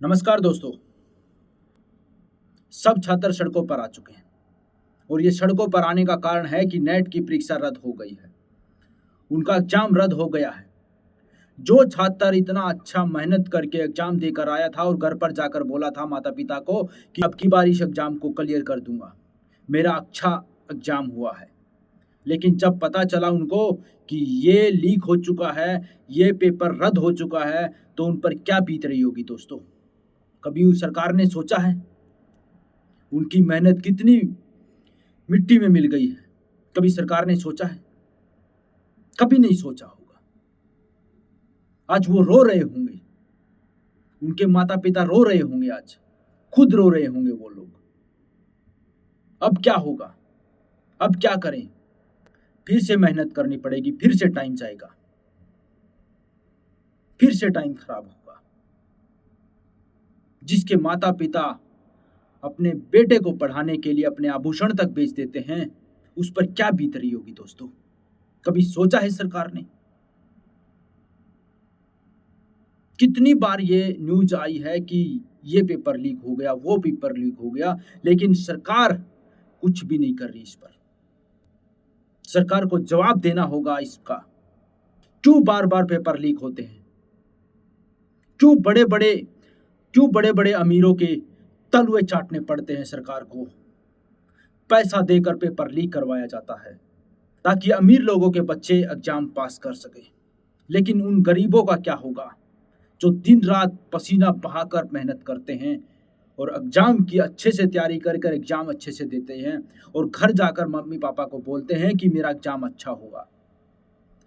नमस्कार दोस्तों। सब छात्र सड़कों पर आ चुके हैं और ये सड़कों पर आने का कारण है कि नेट की परीक्षा रद्द हो गई है। उनका एग्जाम रद्द हो गया है। जो छात्र इतना अच्छा मेहनत करके एग्जाम देकर आया था और घर पर जाकर बोला था माता पिता को कि अब की बार इस एग्जाम को क्लियर कर दूंगा, मेरा अच्छा एग्जाम हुआ है, लेकिन जब पता चला उनको कि ये लीक हो चुका है, ये पेपर रद्द हो चुका है, तो उन पर क्या बीत रही होगी दोस्तों। कभी उस सरकार ने सोचा है उनकी मेहनत कितनी मिट्टी में मिल गई है? कभी सरकार ने सोचा है? कभी नहीं सोचा होगा। आज वो रो रहे होंगे, उनके माता पिता रो रहे होंगे, आज खुद रो रहे होंगे वो लोग। अब क्या होगा? अब क्या करें? फिर से मेहनत करनी पड़ेगी, फिर से टाइम जाएगा, फिर से टाइम खराब होगा। जिसके माता पिता अपने बेटे को पढ़ाने के लिए अपने आभूषण तक बेच देते हैं, उस पर क्या बीत रही होगी दोस्तों। कभी सोचा है सरकार ने? कितनी बार ये न्यूज आई है कि ये पेपर लीक हो गया, वो पेपर लीक हो गया, लेकिन सरकार कुछ भी नहीं कर रही इस पर। सरकार को जवाब देना होगा इसका। क्यों बार बार पेपर लीक होते हैं? क्यों बड़े बड़े अमीरों के तलवे चाटने पड़ते हैं सरकार को? पैसा देकर पेपर लीक करवाया जाता है ताकि अमीर लोगों के बच्चे एग्जाम पास कर सके। लेकिन उन गरीबों का क्या होगा जो दिन रात पसीना बहाकर मेहनत करते हैं और एग्जाम की अच्छे से तैयारी कर एग्जाम अच्छे से देते हैं और घर जाकर मम्मी पापा को बोलते हैं कि मेरा एग्जाम अच्छा होगा,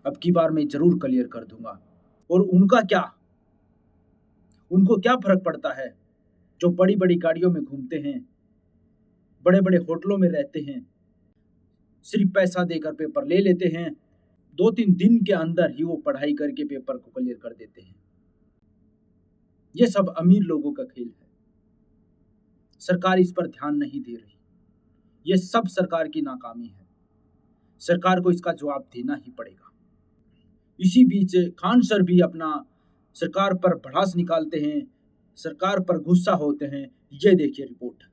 अब की बार मैं जरूर क्लियर कर दूंगा। और उनको क्या फर्क पड़ता है जो बड़ी बड़ी गाड़ियों में घूमते हैं, बड़े बड़े होटलों में रहते हैं, सिर्फ पैसा देकर पेपर ले लेते हैं, 2-3 दिन के अंदर ही वो पढ़ाई करके पेपर को क्लियर कर देते हैं। ये सब अमीर लोगों का खेल है। सरकार इस पर ध्यान नहीं दे रही। ये सब सरकार की नाकामी है। सरकार को इसका जवाब देना ही पड़ेगा। इसी बीच खान सर भी अपना सरकार पर भड़ास निकालते हैं, सरकार पर गुस्सा होते हैं। ये देखिए रिपोर्ट।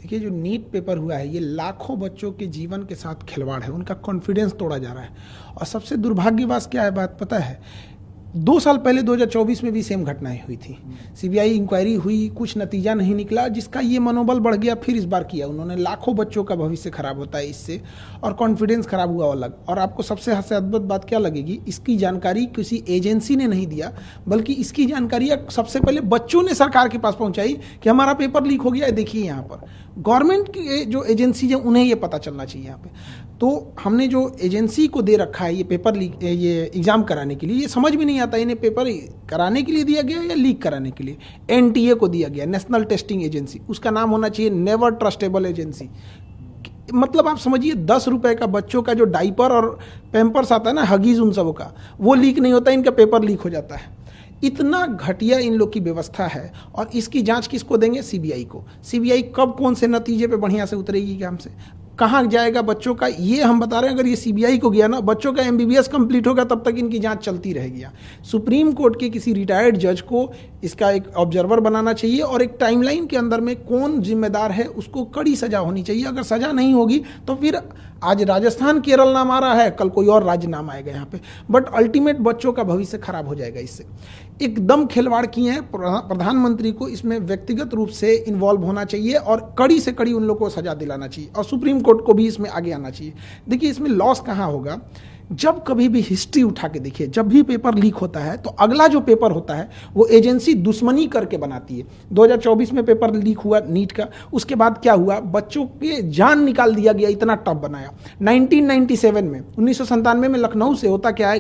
देखिए, जो नीट पेपर हुआ है ये लाखों बच्चों के जीवन के साथ खिलवाड़ है, उनका कॉन्फिडेंस तोड़ा जा रहा है। और सबसे दुर्भाग्यवश क्या है बात पता है, 2 साल पहले 2024 में भी सेम घटनाएं हुई थी। सीबीआई इंक्वायरी हुई, कुछ नतीजा नहीं निकला, जिसका ये मनोबल बढ़ गया। फिर इस बार किया उन्होंने। लाखों बच्चों का भविष्य खराब होता है इससे, और कॉन्फिडेंस खराब हुआ अलग। और आपको सबसे अद्भुत बात क्या लगेगी, इसकी जानकारी किसी एजेंसी ने नहीं दिया, बल्कि इसकी जानकारी सबसे पहले बच्चों ने सरकार के पास पहुंचाई कि हमारा पेपर लीक हो गया है, देखिए यहाँ पर। गवर्नमेंट की जो एजेंसी है उन्हें ये पता चलना चाहिए यहाँ पे। तो हमने जो एजेंसी को दे रखा है ये पेपर लीक, ये एग्जाम कराने के लिए, ये समझ में नहीं आता इन्हें पेपर कराने के लिए दिया गया या लीक कराने के लिए। एनटीए को दिया गया, नेशनल टेस्टिंग एजेंसी। उसका नाम होना चाहिए नेवर ट्रस्टेबल एजेंसी। मतलब आप समझिए, 10 रुपए का बच्चों का जो डाइपर और पैम्पर्स आता है ना, हगीज उन सबों का, वो लीक नहीं होता, इनका पेपर लीक हो जाता है। इतना घटिया इन लोग की व्यवस्था है। और इसकी जांच किसको देंगे? सीबीआई को। सीबीआई कब कौन से नतीजे पे बढ़िया से उतरेगी काम से, कहाँ जाएगा बच्चों का, ये हम बता रहे हैं। अगर ये सीबीआई को गया ना, बच्चों का एमबीबीएस कंप्लीट होगा तब तक इनकी जांच चलती रहेगी। सुप्रीम कोर्ट के किसी रिटायर्ड जज को इसका एक ऑब्जर्वर बनाना चाहिए, और एक टाइमलाइन के अंदर में कौन जिम्मेदार है उसको कड़ी सजा होनी चाहिए। अगर सजा नहीं होगी तो फिर आज राजस्थान केरल नाम आ रहा है, कल कोई और राज्य नाम आएगा यहाँ पे। बट अल्टीमेट बच्चों का भविष्य खराब हो जाएगा इससे। एकदम खिलवाड़ किए हैं। प्रधानमंत्री को इसमें व्यक्तिगत रूप से इन्वॉल्व होना चाहिए और कड़ी से कड़ी उन लोगों को सजा दिलाना चाहिए, और सुप्रीम कोर्ट को भी इसमें आगे आना चाहिए। देखिए, इसमें लॉस कहाँ होगा, जब कभी भी हिस्ट्री उठा के देखिए, जब भी पेपर लीक होता है तो अगला जो पेपर होता है वो एजेंसी दुश्मनी करके बनाती है। 2024 में पेपर लीक हुआ नीट का, उसके बाद क्या हुआ, बच्चों के जान निकाल दिया गया, इतना टफ बनाया। 1997 में 1997 में लखनऊ से होता क्या है,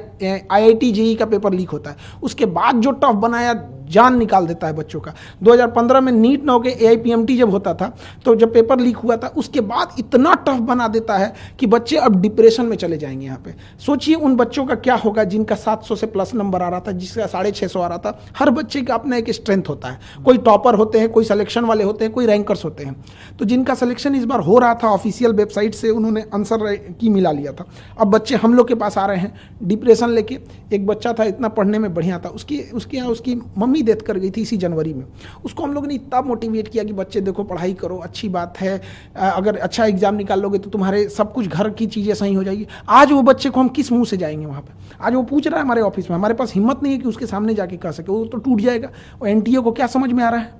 IIT JEE का पेपर लीक होता है, उसके बाद जो टफ बनाया, जान निकाल देता है बच्चों का। 2015 में नीट न होकर AIPMT जब होता था, तो जब पेपर लीक हुआ था उसके बाद इतना टफ बना देता है कि बच्चे अब डिप्रेशन में चले जाएंगे। यहाँ पे सोचिए उन बच्चों का क्या होगा जिनका 700 से प्लस नंबर आ रहा था, जिसका 650 आ रहा था। हर बच्चे का अपना एक स्ट्रेंथ होता है, कोई टॉपर होते हैं, कोई सिलेक्शन वाले होते हैं, कोई रैंकर्स होते हैं। तो जिनका सिलेक्शन इस बार हो रहा था, ऑफिशियल वेबसाइट से उन्होंने आंसर की मिला लिया था। अब बच्चे हम लोग के पास आ रहे हैं डिप्रेशन लेके। एक बच्चा था, इतना पढ़ने में बढ़िया था, उसकी मम्मी मम्मी डेथ कर गई थी इसी जनवरी में। उसको हम लोग ने इतना मोटिवेट किया कि बच्चे देखो पढ़ाई करो, अच्छी बात है, अगर अच्छा एग्जाम निकाल लोगे तो तुम्हारे सब कुछ घर की चीज़ें सही हो जाएगी। आज वो बच्चे को हम किस मुंह से जाएंगे वहाँ पे? आज वो पूछ रहा है हमारे ऑफिस में, हमारे पास हिम्मत नहीं है कि उसके सामने जाके कह सके, वो तो टूट जाएगा। और एनटीए को क्या समझ में आ रहा है?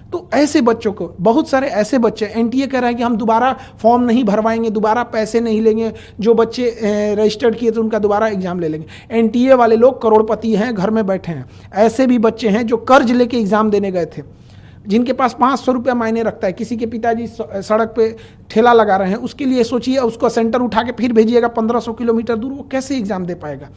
तो ऐसे बच्चों को, बहुत सारे ऐसे बच्चे, एनटीए कह रहा है कि हम दोबारा फॉर्म नहीं भरवाएंगे, दोबारा पैसे नहीं लेंगे, जो बच्चे रजिस्टर्ड किए थे उनका दोबारा एग्जाम ले लेंगे। एनटीए वाले लोग करोड़पति हैं, घर में बैठे हैं। ऐसे भी बच्चे हैं जो कर्ज लेके एग्जाम देने गए थे, जिनके पास 500 रुपया मायने रखता है। किसी के पिताजी सड़क पे ठेला लगा रहे हैं, उसके लिए सोचिए, उसको सेंटर उठा के फिर भेजिएगा 1500 किलोमीटर दूर, वो कैसे एग्जाम दे पाएगा?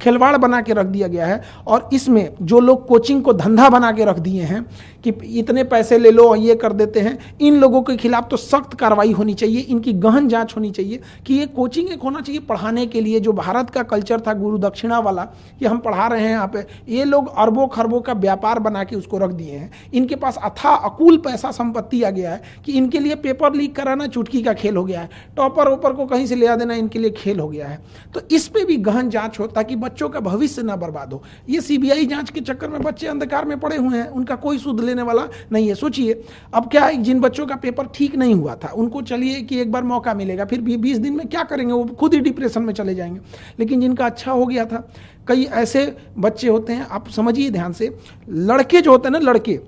खिलवाड़ बना के रख दिया गया है। और इसमें जो लोग कोचिंग को धंधा बना के रख दिए हैं कि इतने पैसे ले लो और ये कर देते हैं, इन लोगों के खिलाफ तो सख्त कार्रवाई होनी चाहिए, इनकी गहन जांच होनी चाहिए कि ये कोचिंग एक होना चाहिए पढ़ाने के लिए। जो भारत का कल्चर था गुरु दक्षिणा वाला कि हम पढ़ा रहे हैं यहाँ पे, ये लोग अरबों खरबों का व्यापार बना के उसको रख दिए हैं। इनके पास अथाह अकूल पैसा संपत्ति आ गया है कि इनके लिए पेपर लीक कराना चुटकी का खेल हो गया है, टॉपर ओपर को कहीं से ले आ देना इनके लिए खेल हो गया है। तो इस पे भी गहन जांच हो ताकि बच्चों का भविष्य ना बर्बाद हो। ये सीबीआई जांच के चक्कर में बच्चे अंधकार में पड़े हुए हैं, उनका कोई सुध लेने वाला नहीं है। सोचिए अब क्या है, जिन बच्चों का पेपर ठीक नहीं हुआ था उनको चलिए कि एक बार मौका मिलेगा, फिर 20 दिन में क्या करेंगे, वो खुद ही डिप्रेशन में चले जाएंगे। लेकिन जिनका अच्छा हो गया था, कई ऐसे बच्चे होते हैं, आप समझिए ध्यान से, लड़के जो होते हैं ना, लड़के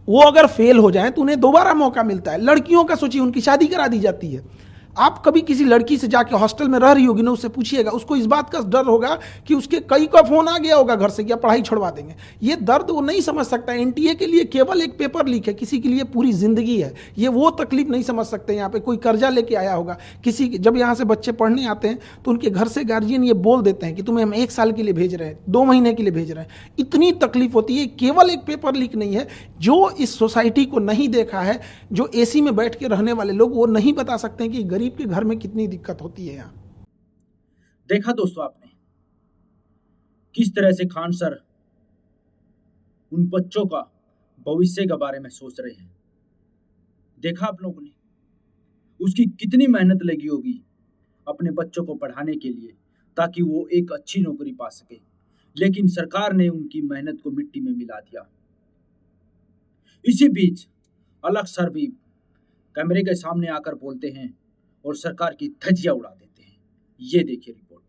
वो अगर फेल हो जाएं तो उन्हें दोबारा मौका मिलता है। लड़कियों का सोचिए, उनकी शादी करा दी जाती है। आप कभी किसी लड़की से जाके हॉस्टल में रह रही होगी ना, उससे पूछिएगा, उसको इस बात का डर होगा कि उसके कई का फोन आ गया होगा घर से कि पढ़ाई छुड़वा देंगे। ये दर्द वो नहीं समझ सकता। एनटीए के लिए केवल एक पेपर लीक है, किसी के लिए पूरी जिंदगी है। ये वो तकलीफ नहीं समझ सकते। यहाँ पे कोई कर्जा लेके आया होगा, किसी जब यहाँ से बच्चे पढ़ने आते हैं तो उनके घर से गार्जियन ये बोल देते हैं कि तुम्हें हम 1 साल के लिए भेज रहे हैं, 2 महीने के लिए भेज रहे हैं। इतनी तकलीफ होती है। केवल एक पेपर लीक नहीं है। जो इस सोसाइटी को नहीं देखा है, जो एसी में बैठ के रहने वाले लोग, वो नहीं बता सकते हैं कि गरीब के घर में कितनी दिक्कत होती है। यहाँ देखा दोस्तों आपने किस तरह से खान सर उन बच्चों का भविष्य के बारे में सोच रहे हैं। देखा आप लोगों ने उसकी कितनी मेहनत लगी होगी अपने बच्चों को पढ़ाने के लिए ताकि वो एक अच्छी नौकरी पा सके, लेकिन सरकार ने उनकी मेहनत को मिट्टी में मिला दिया। इसी बीच अलग सर भी कैमरे के सामने आकर बोलते हैं और सरकार की धज्जियां उड़ा देते हैं। ये देखिए रिपोर्ट।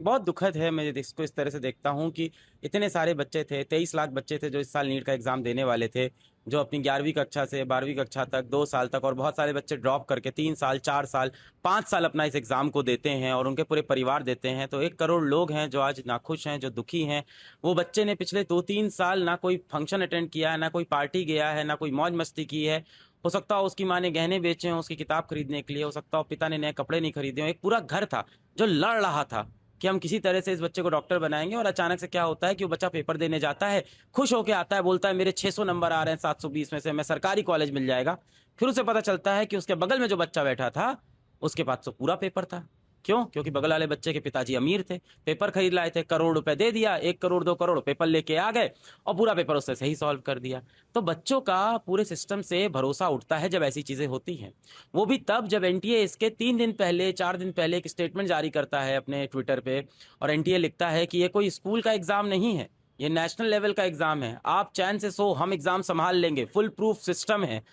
बहुत दुखद है। मैं इसको इस तरह से देखता हूं कि इतने सारे बच्चे थे, 23 लाख बच्चे थे जो इस साल नीट का एग्जाम देने वाले थे, जो अपनी 11वीं कक्षा से 12वीं कक्षा तक 2 साल तक, और बहुत सारे बच्चे ड्रॉप करके 3 साल 4 साल 5 साल अपना इस एग्जाम को देते हैं और उनके पूरे परिवार देते हैं। तो 1 करोड़ लोग हैं जो आज नाखुश हैं, जो दुखी हैं। वो बच्चे ने पिछले 2-3 साल ना कोई फंक्शन अटेंड किया है, ना कोई पार्टी गया है, ना कोई मौज मस्ती की है। हो सकता हो उसकी माँ ने गहने बेचे हों उसकी किताब खरीदने के लिए, हो सकता हो पिता ने नए कपड़े नहीं खरीदे हों। एक पूरा घर था जो लड़ रहा था कि हम किसी तरह से इस बच्चे को डॉक्टर बनाएंगे, और अचानक से क्या होता है कि वो बच्चा पेपर देने जाता है, खुश होकर आता है, बोलता है मेरे 600 नंबर आ रहे हैं 720 में से, मैं सरकारी कॉलेज मिल जाएगा। फिर उसे पता चलता है कि उसके बगल में जो बच्चा बैठा था उसके पास तो पूरा पेपर था। क्यों? क्योंकि बगल वाले बच्चे के पिताजी अमीर थे, पेपर खरीद लाए थे, करोड़ रुपए दे दिया, 1 करोड़ 2 करोड़ पेपर लेके आ गए और पूरा पेपर उससे सही सॉल्व कर दिया। तो बच्चों का पूरे सिस्टम से भरोसा उठता है जब ऐसी चीजें होती हैं। वो भी तब जब एनटीए इसके 3 दिन पहले 4 दिन पहले एक स्टेटमेंट जारी करता है अपने ट्विटर पे, और एनटीए लिखता है कि ये कोई स्कूल का एग्जाम नहीं है, ये नेशनल लेवल का एग्जाम है, आप चैन से सो, हम एग्जाम संभाल लेंगे, फुल प्रूफ सिस्टम है।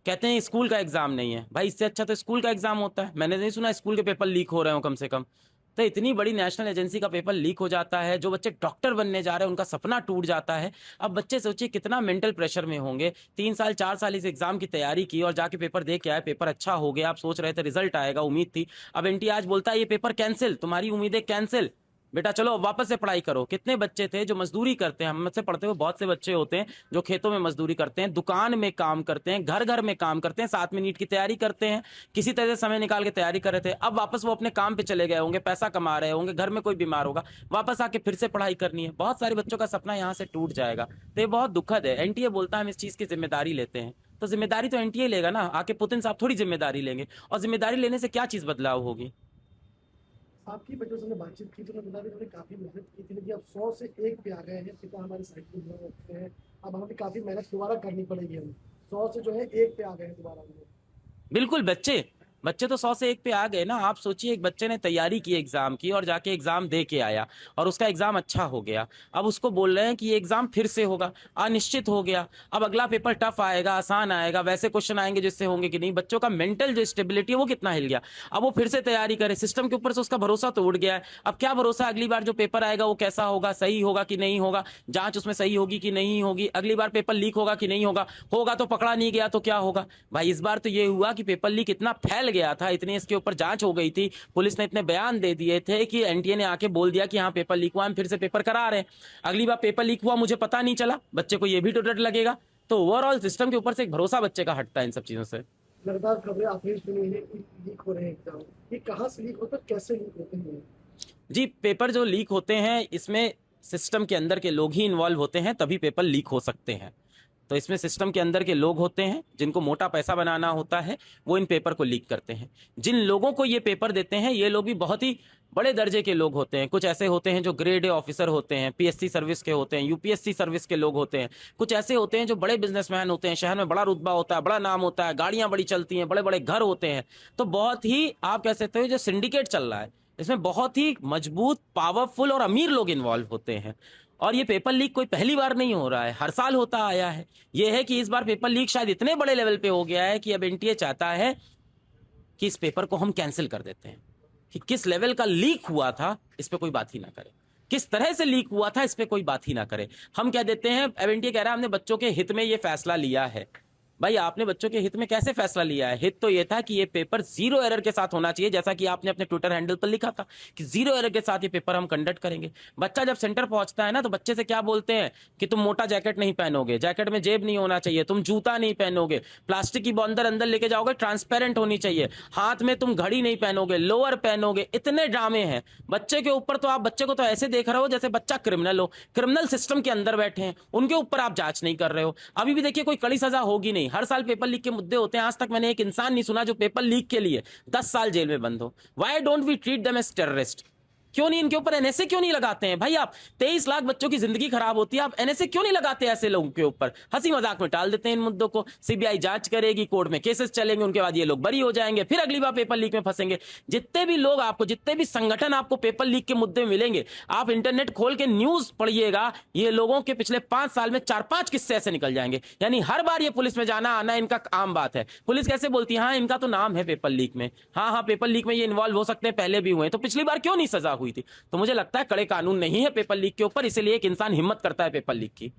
कहते हैं स्कूल का एग्जाम नहीं है। भाई इससे अच्छा तो स्कूल का एग्जाम होता है। मैंने नहीं सुना स्कूल के पेपर लीक हो रहे हो कम से कम। तो इतनी बड़ी नेशनल एजेंसी का पेपर लीक हो जाता है, जो बच्चे डॉक्टर बनने जा रहे हैं उनका सपना टूट जाता है। अब बच्चे सोचिए कितना मेंटल प्रेशर में होंगे। 3 साल 4 साल इस एग्जाम की तैयारी की और जाके पेपर दे के आए, पेपर अच्छा हो गया, आप सोच रहे थे रिजल्ट आएगा, उम्मीद थी। अब एनटीए आज बोलता है ये पेपर कैंसिल, तुम्हारी उम्मीदें कैंसिल, बेटा चलो वापस से पढ़ाई करो। कितने बच्चे थे जो मजदूरी करते हैं, हम से पढ़ते हुए बहुत से बच्चे होते हैं जो खेतों में मजदूरी करते हैं, दुकान में काम करते हैं, घर घर में काम करते हैं, साथ में नीट की तैयारी करते हैं, किसी तरह से समय निकाल के तैयारी कर रहे थे। अब वापस वो अपने काम पे चले गए होंगे, पैसा कमा रहे होंगे, घर में कोई बीमार होगा, वापस आके फिर से पढ़ाई करनी है। बहुत सारे बच्चों का सपना यहाँ से टूट जाएगा। तो ये बहुत दुखद है। एनटीए बोलता है हम इस चीज की जिम्मेदारी लेते हैं, तो जिम्मेदारी तो एनटीए लेगा ना, आके पुतिन साहब थोड़ी जिम्मेदारी लेंगे। और जिम्मेदारी लेने से क्या चीज बदलाव होगी? आपकी बच्चों से बातचीत की तो मैं बता दें काफ़ी मेहनत की थी, लेकिन अब 100 से 1 पे आ गए हैं। पिता हमारे साइड में रखते हैं, अब हमें काफ़ी मेहनत दोबारा करनी पड़ेगी। हम 100 से जो है 1 पे आ गए हैं दोबारा। बिल्कुल बच्चे बच्चे तो 100 से 1 पे आ गए ना। आप सोचिए, एक बच्चे ने तैयारी की एग्जाम की और जाके एग्जाम दे के आया और उसका एग्जाम अच्छा हो गया। अब उसको बोल रहे हैं कि ये एग्जाम फिर से होगा, अनिश्चित हो गया। अब अगला पेपर टफ आएगा, आसान आएगा, वैसे क्वेश्चन आएंगे जिससे होंगे कि नहीं। बच्चों का मेंटल जो स्टेबिलिटी है वो कितना हिल गया। अब वो फिर से तैयारी करे, सिस्टम के ऊपर से उसका भरोसा तो उड़ गया है। अब क्या भरोसा अगली बार जो पेपर आएगा वो कैसा होगा, सही होगा कि नहीं होगा, जांच उसमें सही होगी कि नहीं होगी, अगली बार पेपर लीक होगा कि नहीं होगा, होगा तो पकड़ा नहीं गया तो क्या होगा। भाई इस बार तो ये हुआ कि पेपर लीक इतना फैल गया था, इतनी इसके ऊपर जांच हो गई थी, पुलिस ने इतने बयान दे दिए थे कि एनटीए ने आके बोल दिया कि हाँ पेपर लीक हुआ, हम फिर से पेपर करा रहे हैं। अगली बार पेपर लीक हुआ, मुझे पता नहीं चला, बच्चे को ये भी तो डर लगेगा। तो ओवरऑल सिस्टम के ऊपर से एक भरोसा बच्चे का हटता है इन सब चीजों से। लगातार खबरें आपने सुनी है कि लीक हो रहे हैं एग्जाम, ये कहाँ से लीक होता है, कैसे लीक होते हैं? जी, पेपर जो लीक होते हैं इसमें सिस्टम के अंदर के लोग ही इन्वॉल्व होते हैं, तभी पेपर लीक हो सकते हैं। तो इसमें सिस्टम के अंदर के लोग होते हैं जिनको मोटा पैसा बनाना होता है, वो इन पेपर को लीक करते हैं। जिन लोगों को ये पेपर देते हैं ये लोग भी बहुत ही बड़े दर्जे के लोग होते हैं। कुछ ऐसे होते हैं जो ग्रेड ए ऑफिसर होते हैं, पीएससी सर्विस के होते हैं, यूपीएससी सर्विस के लोग होते हैं। कुछ ऐसे होते हैं जो बड़े बिजनेसमैन होते हैं, शहर में बड़ा रुतबा होता है, बड़ा नाम होता है, गाड़ियां बड़ी चलती हैं, बड़े बड़े घर होते हैं। तो बहुत ही आप कह सकते हो जो सिंडिकेट चल रहा है इसमें बहुत ही मजबूत, पावरफुल और अमीर लोग इन्वॉल्व होते हैं। और ये पेपर लीक कोई पहली बार नहीं हो रहा है, हर साल होता आया है। ये है कि इस बार पेपर लीक शायद इतने बड़े लेवल पे हो गया है कि अब एनटीए चाहता है कि इस पेपर को हम कैंसिल कर देते हैं। कि किस लेवल का लीक हुआ था इस पे कोई बात ही ना करे, किस तरह से लीक हुआ था इस पे कोई बात ही ना करे। हम क्या देते हैं, अब एनटीए कह रहा है हमने बच्चों के हित में ये फैसला लिया है। भाई आपने बच्चों के हित में कैसे फैसला लिया है? हित तो ये था कि ये पेपर 0 एरर के साथ होना चाहिए, जैसा कि आपने अपने ट्विटर हैंडल पर लिखा था कि 0 एरर के साथ ये पेपर हम कंडक्ट करेंगे। बच्चा जब सेंटर पहुंचता है ना तो बच्चे से क्या बोलते हैं कि तुम मोटा जैकेट नहीं पहनोगे, जैकेट में जेब नहीं होना चाहिए, तुम जूता नहीं पहनोगे, प्लास्टिक की बॉन्डर अंदर लेके जाओगे, ट्रांसपेरेंट होनी चाहिए, हाथ में तुम घड़ी नहीं पहनोगे, लोअर पहनोगे। इतने ड्रामे हैं बच्चे के ऊपर। तो आप बच्चे को तो ऐसे देख रहे हो जैसे बच्चा क्रिमिनल हो, क्रिमिनल सिस्टम के अंदर बैठे हैं, उनके ऊपर आप जांच नहीं कर रहे हो। अभी भी देखिए कोई कड़ी सजा होगी नहीं, हर साल पेपर लीक के मुद्दे होते हैं। आज तक मैंने एक इंसान नहीं सुना जो पेपर लीक के लिए 10 साल जेल में बंद हो। Why don't we treat them as terrorist? क्यों नहीं इनके ऊपर एनएसए क्यों नहीं लगाते हैं? भाई आप 23 लाख बच्चों की जिंदगी खराब होती है, आप एनएसए क्यों नहीं लगाते ऐसे लोगों के ऊपर? हंसी मजाक में टाल देते हैं इन मुद्दों को, सीबीआई जांच करेगी, कोर्ट में केसेस चलेंगे, उनके बाद ये लोग बरी हो जाएंगे, फिर अगली बार पेपर लीक में फंसेंगे। जितने भी लोग आपको, जितने भी संगठन आपको पेपर लीक के मुद्दे में मिलेंगे, आप इंटरनेट खोल के न्यूज पढ़िएगा, ये लोगों के पिछले 5 साल में 4-5 किस्से ऐसे निकल जाएंगे। यानी हर बार ये पुलिस में जाना आना इनका आम बात है। पुलिस कैसे बोलती है, हाँ इनका तो नाम है पेपर लीक में, हाँ हाँ पेपर लीक में ये इन्वॉल्व हो सकते हैं, पहले भी हुए हैं, तो पिछली बार क्यों नहीं सजा हुई थी? तो मुझे लगता है कड़े कानून नहीं है पेपर लीक के ऊपर, इसीलिए एक इंसान हिम्मत करता है पेपर लीक की।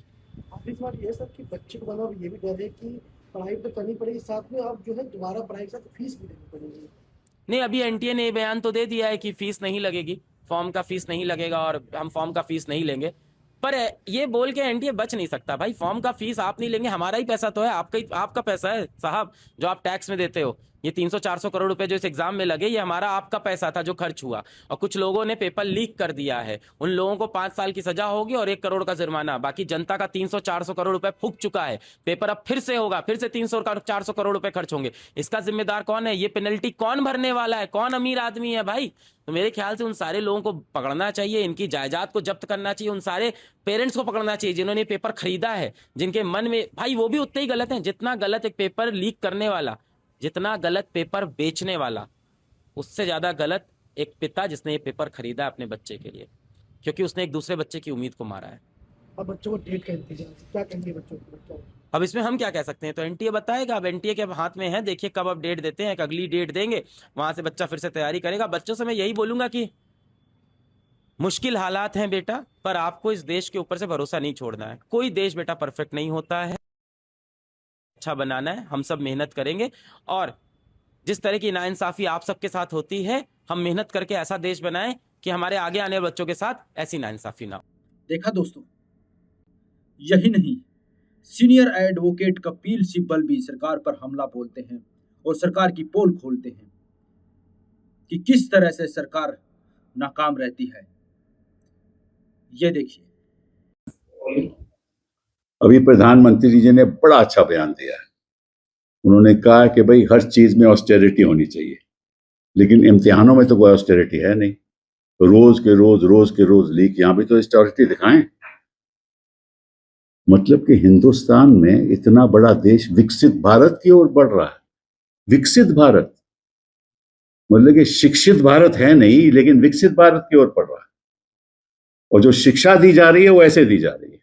आखिरी सवाल ये है सर कि बच्चे को बना ये भी डर है कि पढ़ाई तो करनी पड़ेगी, साथ में अब जो है दोबारा पढ़ाई के साथ फीस भी देनी पड़ेगी। नहीं, अभी एनटीए ने ये बयान तो दे दिया है कि फीस नहीं लगेगी, फॉर्म का फीस नहीं लगेगा और हम फॉर्म का फीस नहीं लेंगे। पर ये बोल के एनटीए बच नहीं सकता। भाई फॉर्म का फीस आप नहीं लेंगे, हमारा ही पैसा तो है, आपका पैसा है साहब, जो आप टैक्स में देते हो। ये 300-400 करोड़ रुपए जो इस एग्जाम में लगे, ये हमारा आपका पैसा था जो खर्च हुआ। और कुछ लोगों ने पेपर लीक कर दिया है, उन लोगों को 5 साल की सजा होगी और 1 करोड़ का जुर्माना। बाकी जनता का 300-400 करोड़ रुपए फूक चुका है। पेपर अब फिर से होगा, फिर से 300-400 करोड़ रुपए खर्च होंगे। इसका जिम्मेदार कौन है? ये पेनल्टी कौन भरने वाला है? कौन अमीर आदमी है भाई? तो मेरे ख्याल से उन सारे लोगों को पकड़ना चाहिए, इनकी जायदाद को जब्त करना चाहिए, उन सारे पेरेंट्स को पकड़ना चाहिए जिन्होंने पेपर खरीदा है, जिनके मन में, भाई वो भी उतने ही गलत हैं जितना गलत एक पेपर लीक करने वाला, जितना गलत पेपर बेचने वाला, उससे ज्यादा गलत एक पिता जिसने ये पेपर खरीदा अपने बच्चे के लिए, क्योंकि उसने एक दूसरे बच्चे की उम्मीद को मारा है। अब बच्चों को डेट का इंतजार, क्या कहेंगे बच्चों को? अब इसमें हम क्या कह सकते हैं? तो एनटीए बताएगा, अब एनटीए के हाथ में है, देखिए कब अब डेट देते हैं, एक अगली डेट देंगे, वहां से बच्चा फिर से तैयारी करेगा। बच्चों से मैं यही बोलूंगा कि मुश्किल हालात हैं बेटा, पर आपको इस देश के ऊपर से भरोसा नहीं छोड़ना है। कोई देश बेटा परफेक्ट नहीं होता है, अच्छा बनाना है, हम सब मेहनत करेंगे। और जिस तरह की नाइंसाफी आप सबके साथ होती है, हम मेहनत करके ऐसा देश बनाएं कि हमारे आगे आने वाले बच्चों के साथ ऐसी नाइंसाफी ना हो। देखा दोस्तों, यही नहीं, सीनियर एडवोकेट कपिल सिब्बल भी सरकार पर हमला बोलते हैं और सरकार की पोल खोलते हैं कि किस तरह से सरकार नाकाम रहती है। ये देखिए, अभी प्रधानमंत्री जी ने बड़ा अच्छा बयान दिया है। उन्होंने कहा कि भाई हर चीज में ऑस्टेरिटी होनी चाहिए, लेकिन इम्तिहानों में तो कोई ऑस्टेरिटी है नहीं। रोज के रोज लीक, यहां भी तो ऑस्टेरिटी दिखाएं। मतलब कि हिंदुस्तान में इतना बड़ा देश विकसित भारत की ओर बढ़ रहा है, विकसित भारत। मतलब कि शिक्षित भारत है नहीं, लेकिन विकसित भारत की ओर बढ़ रहा है। और जो शिक्षा दी जा रही है वो ऐसे दी जा रही है।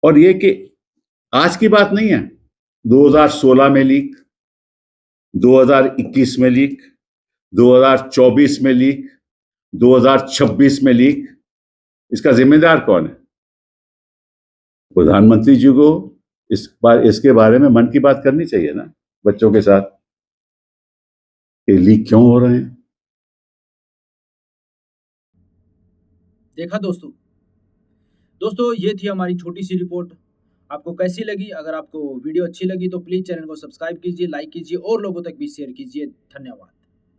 और ये कि आज की बात नहीं है, 2016 में लीक, 2021 में लीक, 2024 में लीक, 2026 में लीक। इसका जिम्मेदार कौन है? प्रधानमंत्री जी को इसके बारे में मन की बात करनी चाहिए ना बच्चों के साथ, ये लीक क्यों हो रहे हैं। देखा दोस्तों ये थी हमारी छोटी सी रिपोर्ट। आपको कैसी लगी? अगर आपको वीडियो अच्छी लगी तो प्लीज़ चैनल को सब्सक्राइब कीजिए, लाइक कीजिए और लोगों तक भी शेयर कीजिए। धन्यवाद।